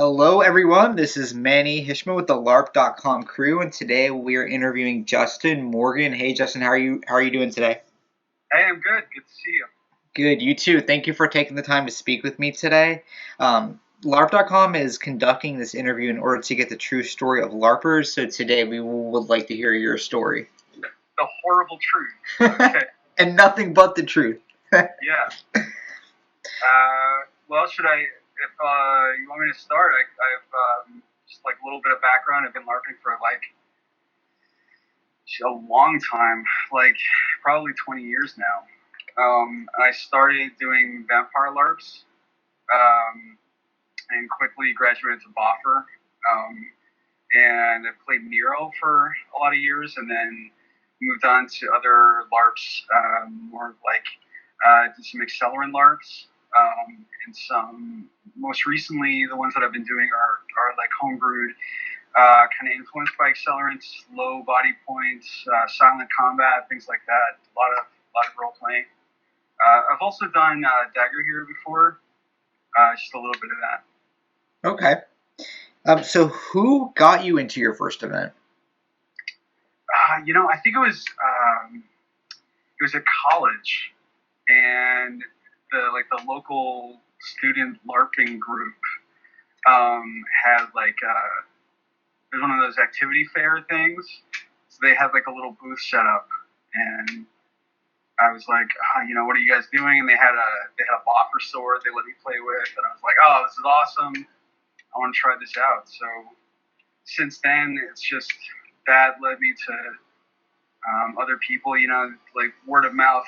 Hello, everyone. This is Manny Hishma with the LARP.com crew, and today we are interviewing Justin Morgan. Hey, Justin, how are you doing today? Hey, I'm good. Good to see you. Good, you too. Thank you for taking the time to speak with me today. LARP.com is conducting this interview in order to get the true story of LARPers, so today we would like to hear your story. The horrible truth. Okay. And nothing but the truth. Yeah. Well, if you want me to start, I've just like a little bit of background. I've been LARPing for like a long time, like probably 20 years now. I started doing vampire LARPs, and quickly graduated to Boffer. And I played Nero for a lot of years, and then moved on to other LARPs, more like did some Accelerant LARPs, and some. Most recently, the ones that I've been doing are like homebrewed, kind of influenced by Accelerants, low body points, silent combat, things like that. A lot of role playing. I've also done Dagger Hero before, just a little bit of that. Okay. So who got you into your first event? I think it was at college, and the local student LARPing group had it was one of those activity fair things. So they had like a little booth set up, and I was like, what are you guys doing? And they had a boffer sword they let me play with, and I was like, oh, this is awesome. I want to try this out. So since then, it's just that led me to other people, like word of mouth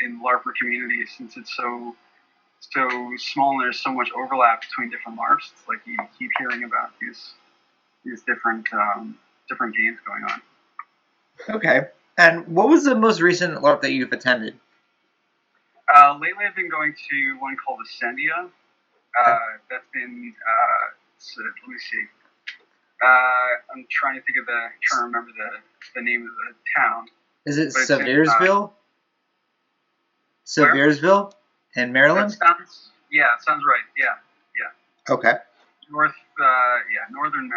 in the LARPer community, since it's so small and there's so much overlap between different LARPs. It's like you keep hearing about these different games going on. Okay. And what was the most recent LARP that you've attended? Lately, I've been going to one called Eseni. That's been let me see. I'm trying to remember the name of the town. Is it Seversville? Seversville in Maryland? It sounds right. Yeah. Okay. Northern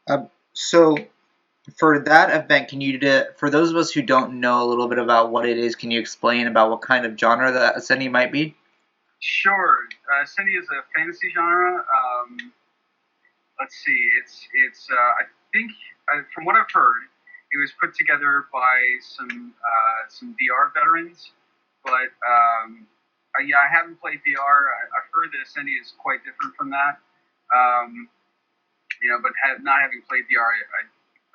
Maryland. So for that event, for those of us who don't know a little bit about what it is, can you explain about what kind of genre that Eseni might be? Sure. Eseni is a fantasy genre. Let's see. It's I think from what I've heard, it was put together by some VR veterans, but I haven't played VR. I've heard that Eseni is quite different from that. But not having played VR,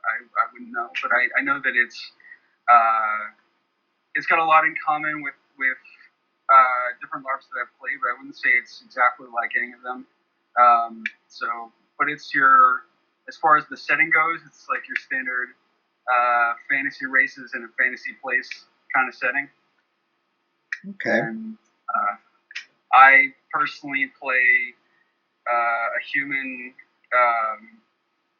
I wouldn't know. But I know that it's got a lot in common with different LARPs that I've played, but I wouldn't say it's exactly like any of them. But as far as the setting goes, it's like your standard fantasy races in a fantasy place kind of setting. Okay. And I personally play a human,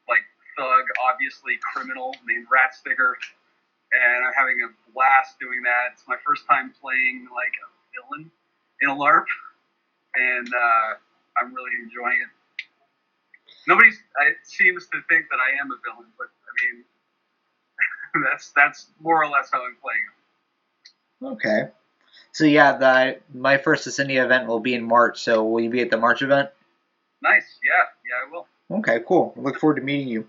like thug, obviously criminal, named Ratstigger, and I'm having a blast doing that. It's my first time playing like a villain in a LARP, and I'm really enjoying it. Nobody seems to think that I am a villain, but I mean, that's more or less how I'm playing. Okay. So yeah, my first Eseni event will be in March. So will you be at the March event? Nice. Yeah, I will. Okay, cool. I look forward to meeting you.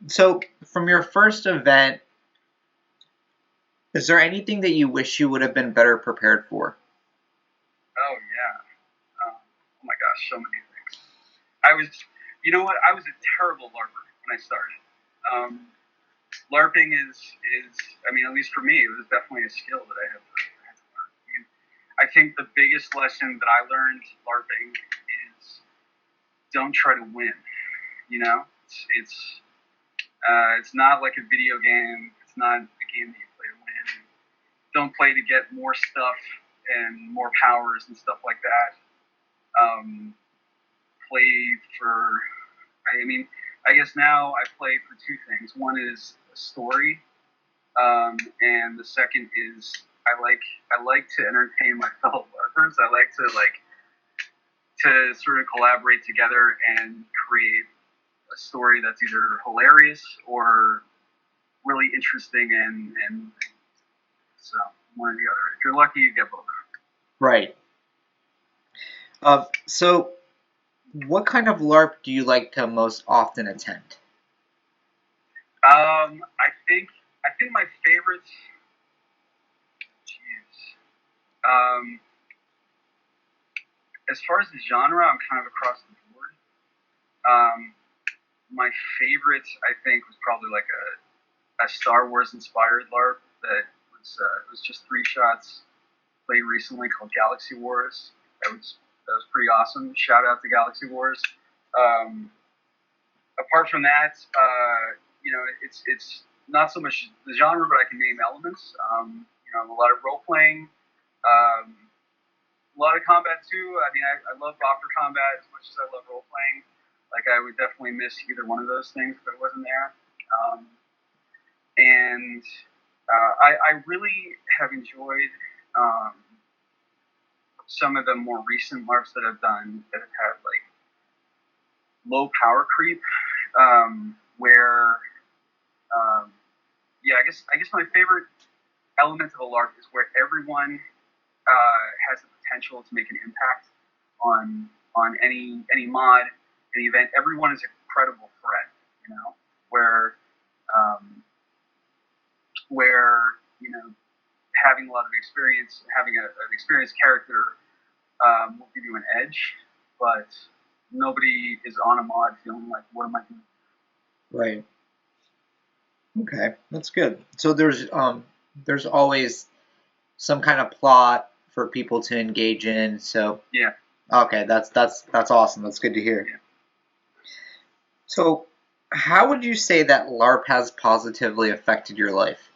So from your first event, is there anything that you wish you would have been better prepared for? Oh yeah. Oh my gosh, so many things. I was a terrible LARPer when I started. LARPing is, I mean, at least for me, it was definitely a skill that I had to learn. I mean, I think the biggest lesson that I learned LARPing is don't try to win. It's not like a video game. It's not a game that you play to win. Don't play to get more stuff and more powers and stuff like that. Play for, I guess now I play for two things. One is a story, and the second is I like to entertain my fellow LARPers. I like to sort of collaborate together and create a story that's either hilarious or really interesting, and so one or the other. If you're lucky, you get both. Right. So, what kind of LARP do you like to most often attend? I think my favorite. Jeez. As far as the genre, I'm kind of across the board. My favorite, I think, was probably like a Star Wars inspired LARP that was it was just 3 shots. Played recently called Galaxy Wars. That was pretty awesome. Shout out to Galaxy Wars. Um, Apart from that, it's not so much the genre, but I can name elements. A lot of role playing, a lot of combat too. I mean, I love roster combat as much as I love role playing. Like, I would definitely miss either one of those things if it wasn't there. Um, and I really have enjoyed some of the more recent LARPs that I've done that have had like low power creep, where I guess my favorite element of a LARP is where everyone has the potential to make an impact on any mod, any event. Everyone is a credible threat, where where having a lot of experience, having an experienced character will give you an edge, but nobody is on a mod feeling like, what am I doing? Right. Okay, that's good. So there's always some kind of plot for people to engage in. So yeah. Okay, that's awesome. That's good to hear. Yeah. So, how would you say that LARP has positively affected your life?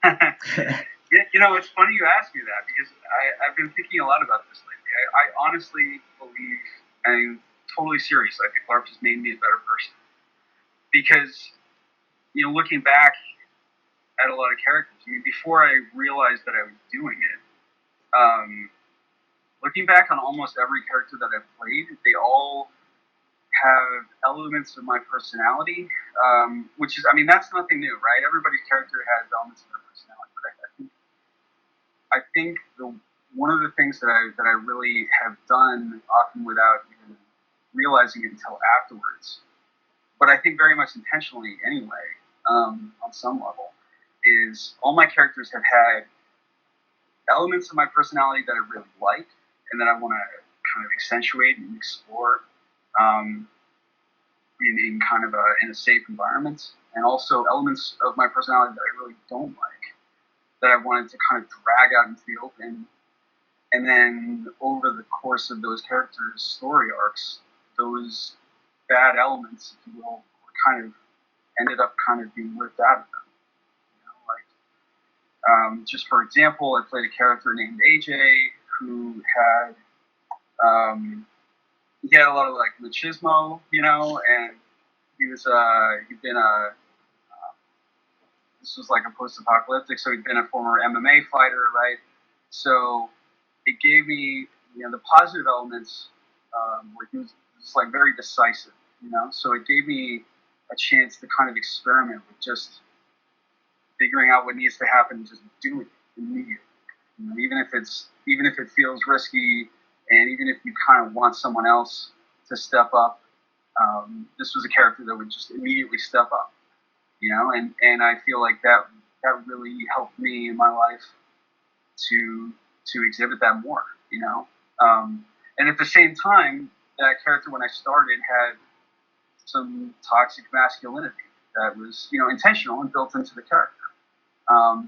Yeah, it's funny you ask me that because I've been thinking a lot about this lately. I honestly believe, and I'm totally serious, I think LARP has made me a better person. Because, looking back at a lot of characters, I mean, before I realized that I was doing it, looking back on almost every character that I've played, they all have elements of my personality, which is, I mean, that's nothing new, right? Everybody's character has elements of their personality, but I think one of the things that I really have done, often without even realizing it until afterwards, but I think very much intentionally anyway, on some level, is all my characters have had elements of my personality that I really like and that I want to kind of accentuate and explore in kind of in a safe environment, and also elements of my personality that I really don't like that I wanted to kind of drag out into the open. And then over the course of those characters' story arcs, those bad elements, if you will, kind of ended up kind of being ripped out of them. Just for example, I played a character named AJ who had he had a lot of like machismo, and he'd been this was like a post-apocalyptic, so he'd been a former MMA fighter, right? So it gave me, the positive elements where he was just like very decisive, So it gave me a chance to kind of experiment with just figuring out what needs to happen, and just doing it immediately. Even if it feels risky, and even if you kind of want someone else to step up, this was a character that would just immediately step up, and I feel like that really helped me in my life to exhibit that more, and at the same time, that character when I started had some toxic masculinity that was, intentional and built into the character.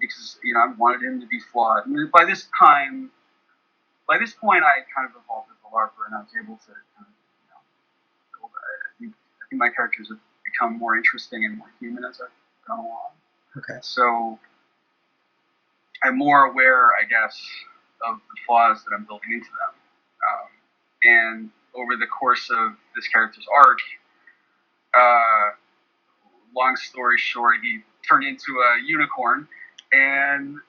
Because I wanted him to be flawed. And by this point, I kind of evolved as a LARPer, and I was able to, build. I think my characters have become more interesting and more human as I've gone along. Okay. So I'm more aware, I guess, of the flaws that I'm building into them. And over the course of this character's arc, long story short, he turned into a unicorn, and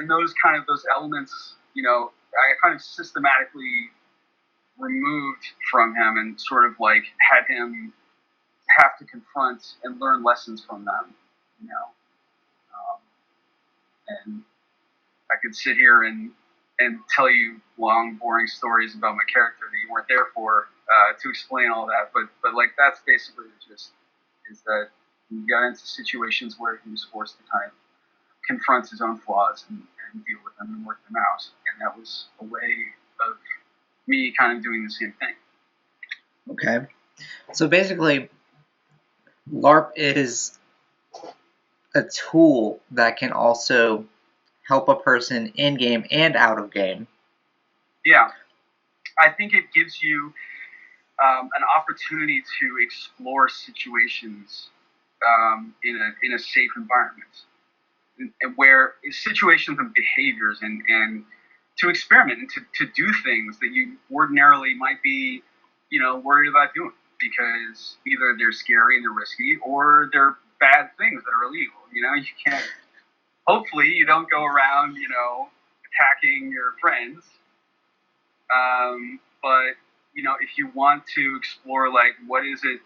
those elements, kind of systematically removed from him and sort of like had him have to confront and learn lessons from them, you know. And I could sit here and tell you long, boring stories about my character that you weren't there for to explain all that. But like that's basically the gist, is that he got into situations where he was forced to kind of confront his own flaws and deal with them and work them out. And that was a way of me kind of doing the same thing. Okay. So basically, LARP is a tool that can also help a person in game and out of game. Yeah. I think it gives you an opportunity to explore situations in a safe environment, and where situations and behaviors and to experiment and to do things that you ordinarily might be, worried about doing because either they're scary and they're risky or they're bad things that are illegal. You can't. Hopefully, you don't go around, attacking your friends. But if you want to explore, like, what is it,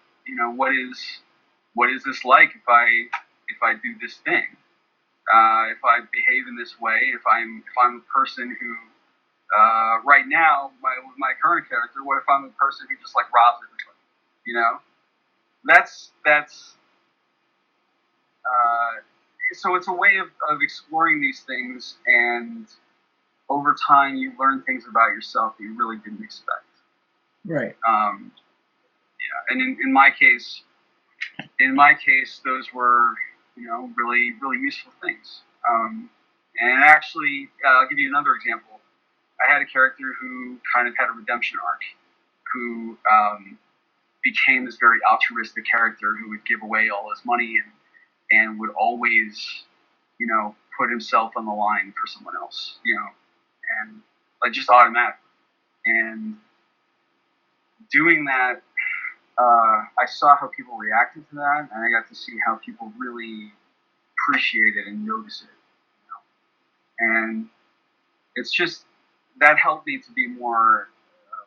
what is this like if I do this thing, if I behave in this way, if I'm a person who, right now, my current character, what if I'm a person who just like robs everybody, that's so it's a way of exploring these things, and over time you learn things about yourself that you really didn't expect. Right. Yeah, and in my case, those were really really useful things. And actually, I'll give you another example. I had a character who kind of had a redemption arc, who became this very altruistic character who would give away all his money and would always, put himself on the line for someone else, and like just automatically. And doing that, I saw how people reacted to that, and I got to see how people really appreciate it and notice it. And it's just that helped me to be more,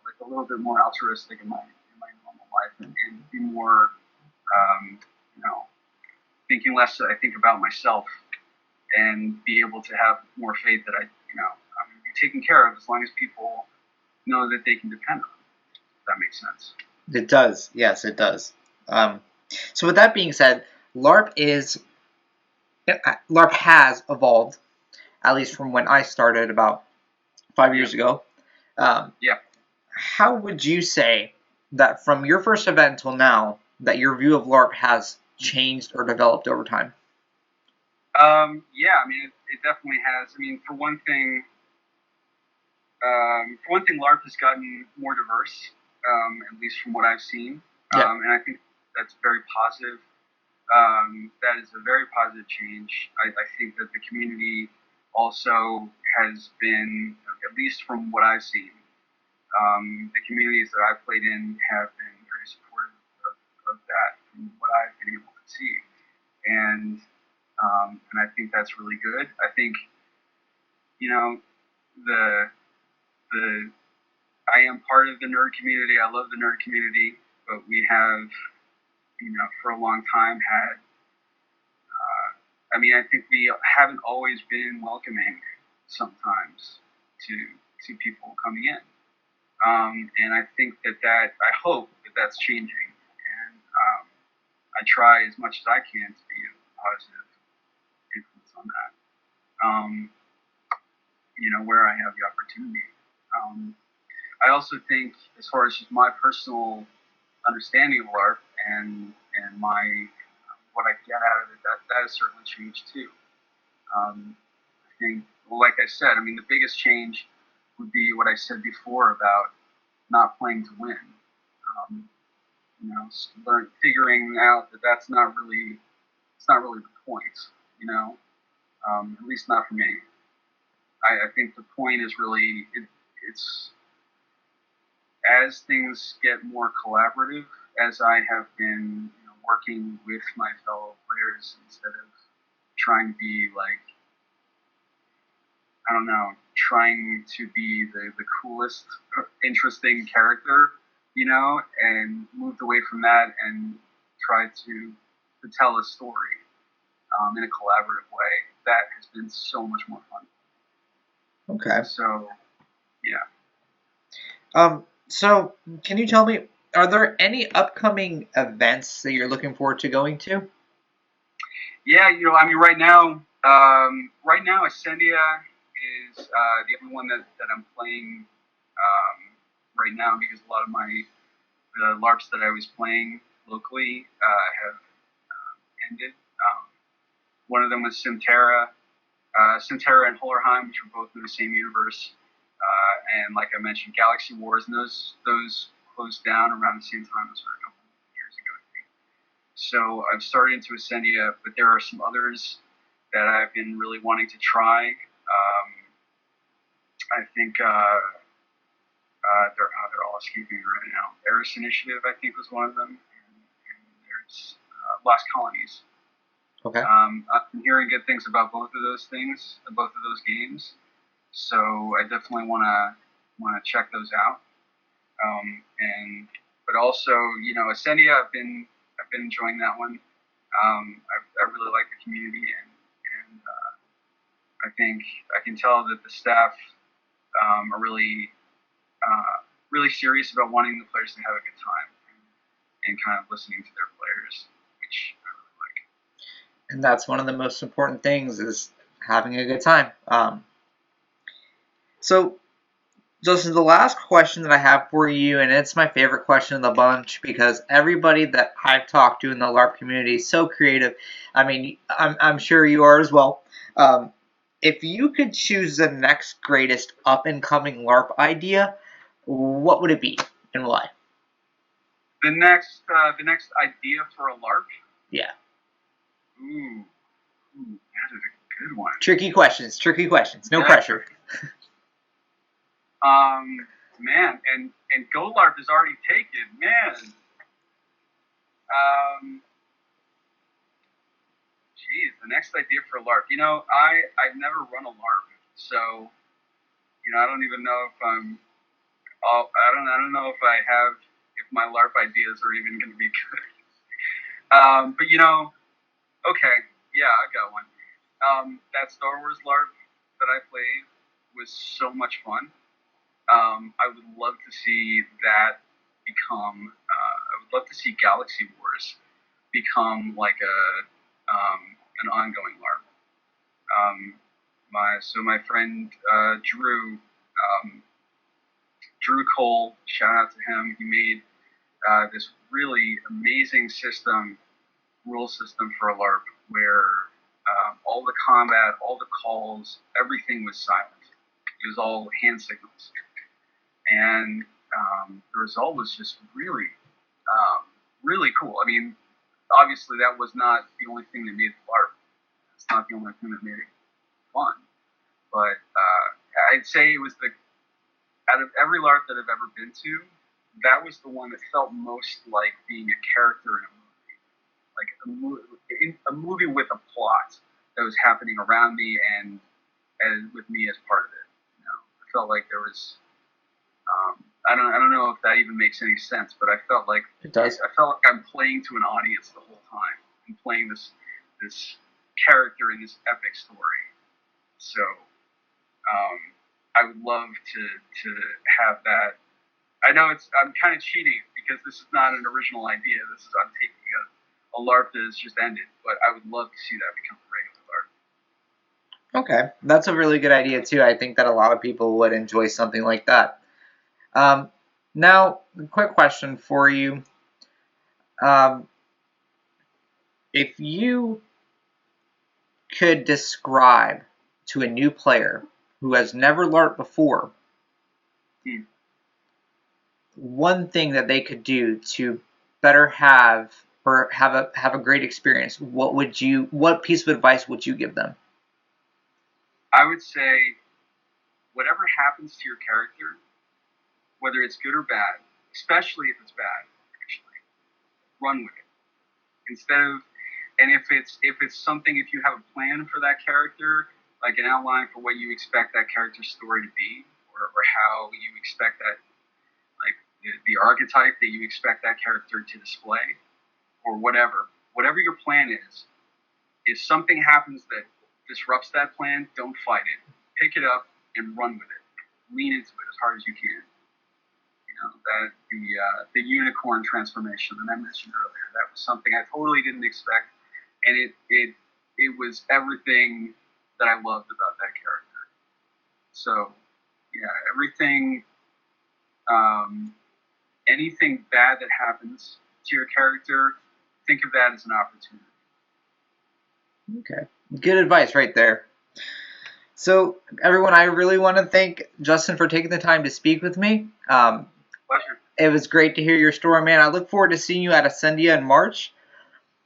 like a little bit more altruistic in my normal life, and be more, thinking less. I think about myself, and be able to have more faith that I'm going to be taken care of as long as people know that they can depend on me. If that makes sense. It does. Yes, it does. So with that being said, LARP has evolved, at least from when I started about 5 years ago. Yeah. How would you say that from your first event until now, that your view of LARP has changed or developed over time? Yeah, I mean, it definitely has. I mean, for one thing, LARP has gotten more diverse, at least from what I've seen, Yeah. and I think that's very positive. That is a very positive change. I think that the community also has been, at least from what I've seen, the communities that I've played in have been very supportive of that from what I've been able to see. And I think that's really good. I think, I am part of the nerd community. I love the nerd community, but we have, for a long time had, I think we haven't always been welcoming sometimes to people coming in. And I think I hope that that's changing. And I try as much as I can to be a positive influence on that, where I have the opportunity. I also think, as far as just my personal understanding of LARP and my what I get out of it, that has certainly changed too. I think, well, like I said, the biggest change would be what I said before about not playing to win. Figuring out that it's not really the point. At least not for me. I think the point is really it's as things get more collaborative, as I have been working with my fellow players instead of trying to be like I don't know, trying to be the coolest, interesting character, and moved away from that and tried to tell a story in a collaborative way. That has been so much more fun. Okay. So, yeah. So can you tell me, are there any upcoming events that you're looking forward to going to? Yeah, I mean, right now, Esenia is the only one that I'm playing right now because a lot of the LARPs that I was playing locally have ended. One of them was Simterra and Holerheim, which were both in the same universe, and like I mentioned, Galaxy Wars, and those closed down around the same time. Those were a couple of years ago, I think. So I've started into Ascendia, but there are some others that I've been really wanting to try. I think they're all escaping me right now. Eris Initiative, I think, was one of them, and there's Lost Colonies. Okay. I've been hearing good things about both of those games. So I definitely want to check those out. But also, Ascendia, I've been enjoying that one. I really like the community, and I think I can tell that the staff are really serious about wanting the players to have a good time and kind of listening to their players, which I really like. And that's one of the most important things, is having a good time. So this is the last question that I have for you, and it's my favorite question of the bunch because everybody that I've talked to in the LARP community is so creative. I mean, I'm sure you are as well. If you could choose the next greatest up-and-coming LARP idea, what would it be and why? The next idea for a LARP? Yeah. Ooh, that is a good one. Tricky questions. No pressure. Man, and Go LARP is already taken. Man. Geez, the next idea for a LARP. I've never run a LARP, so I don't even know if I don't know if my LARP ideas are even going to be good. But okay, yeah, I got one. That Star Wars LARP that I played was so much fun. I would love to see that become. I would love to see Galaxy Wars become like an ongoing LARP. My friend Drew Cole, shout out to him. He made this really amazing rule system for a LARP where all the combat, all the calls, everything was silent. It was all hand signals, and the result was just really, really cool. I mean, obviously that was not the only thing that made the LARP. It's not the only thing that made it fun, but I'd say it was out of every LARP that I've ever been to, that was the one that felt most like being a character in a movie, like a movie with a plot that was happening around me and with me as part of it. I felt like there was. I don't know if that even makes any sense, but I felt like it does. I felt like I'm playing to an audience the whole time and playing this character in this epic story. So I would love to have that. I know I'm kind of cheating because this is not an original idea. I'm taking a LARP that has just ended, but I would love to see that become a regular LARP. Okay, that's a really good idea too. I think that a lot of people would enjoy something like that. Now, a quick question for you. If you could describe to a new player who has never LARPed before one thing that they could do to better have a great experience, what piece of advice would you give them? I would say whatever happens to your character, whether it's good or bad, especially if it's bad, actually, run with it. And if you have a plan for that character, like an outline for what you expect that character's story to be, or how you expect that, like the archetype that you expect that character to display, or whatever your plan is. If something happens that disrupts that plan, don't fight it. Pick it up and run with it. Lean into it as hard as you can. You know, that the unicorn transformation that I mentioned earlier, that was something I totally didn't expect, and it was everything that I loved about that character. So, yeah, everything, anything bad that happens to your character, think of that as an opportunity. Okay, good advice right there. So, everyone, I really want to thank Justin for taking the time to speak with me. Pleasure. It was great to hear your story, man. I look forward to seeing you at Ascendia in March.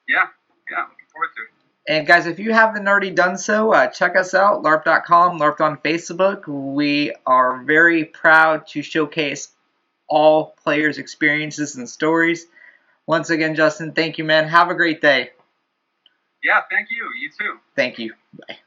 Yeah, looking forward to it. And guys, if you haven't already done so, check us out, LARP.com, LARPed on Facebook. We are very proud to showcase all players' experiences and stories. Once again, Justin, thank you, man. Have a great day. Yeah, thank you. You too. Thank you. Bye.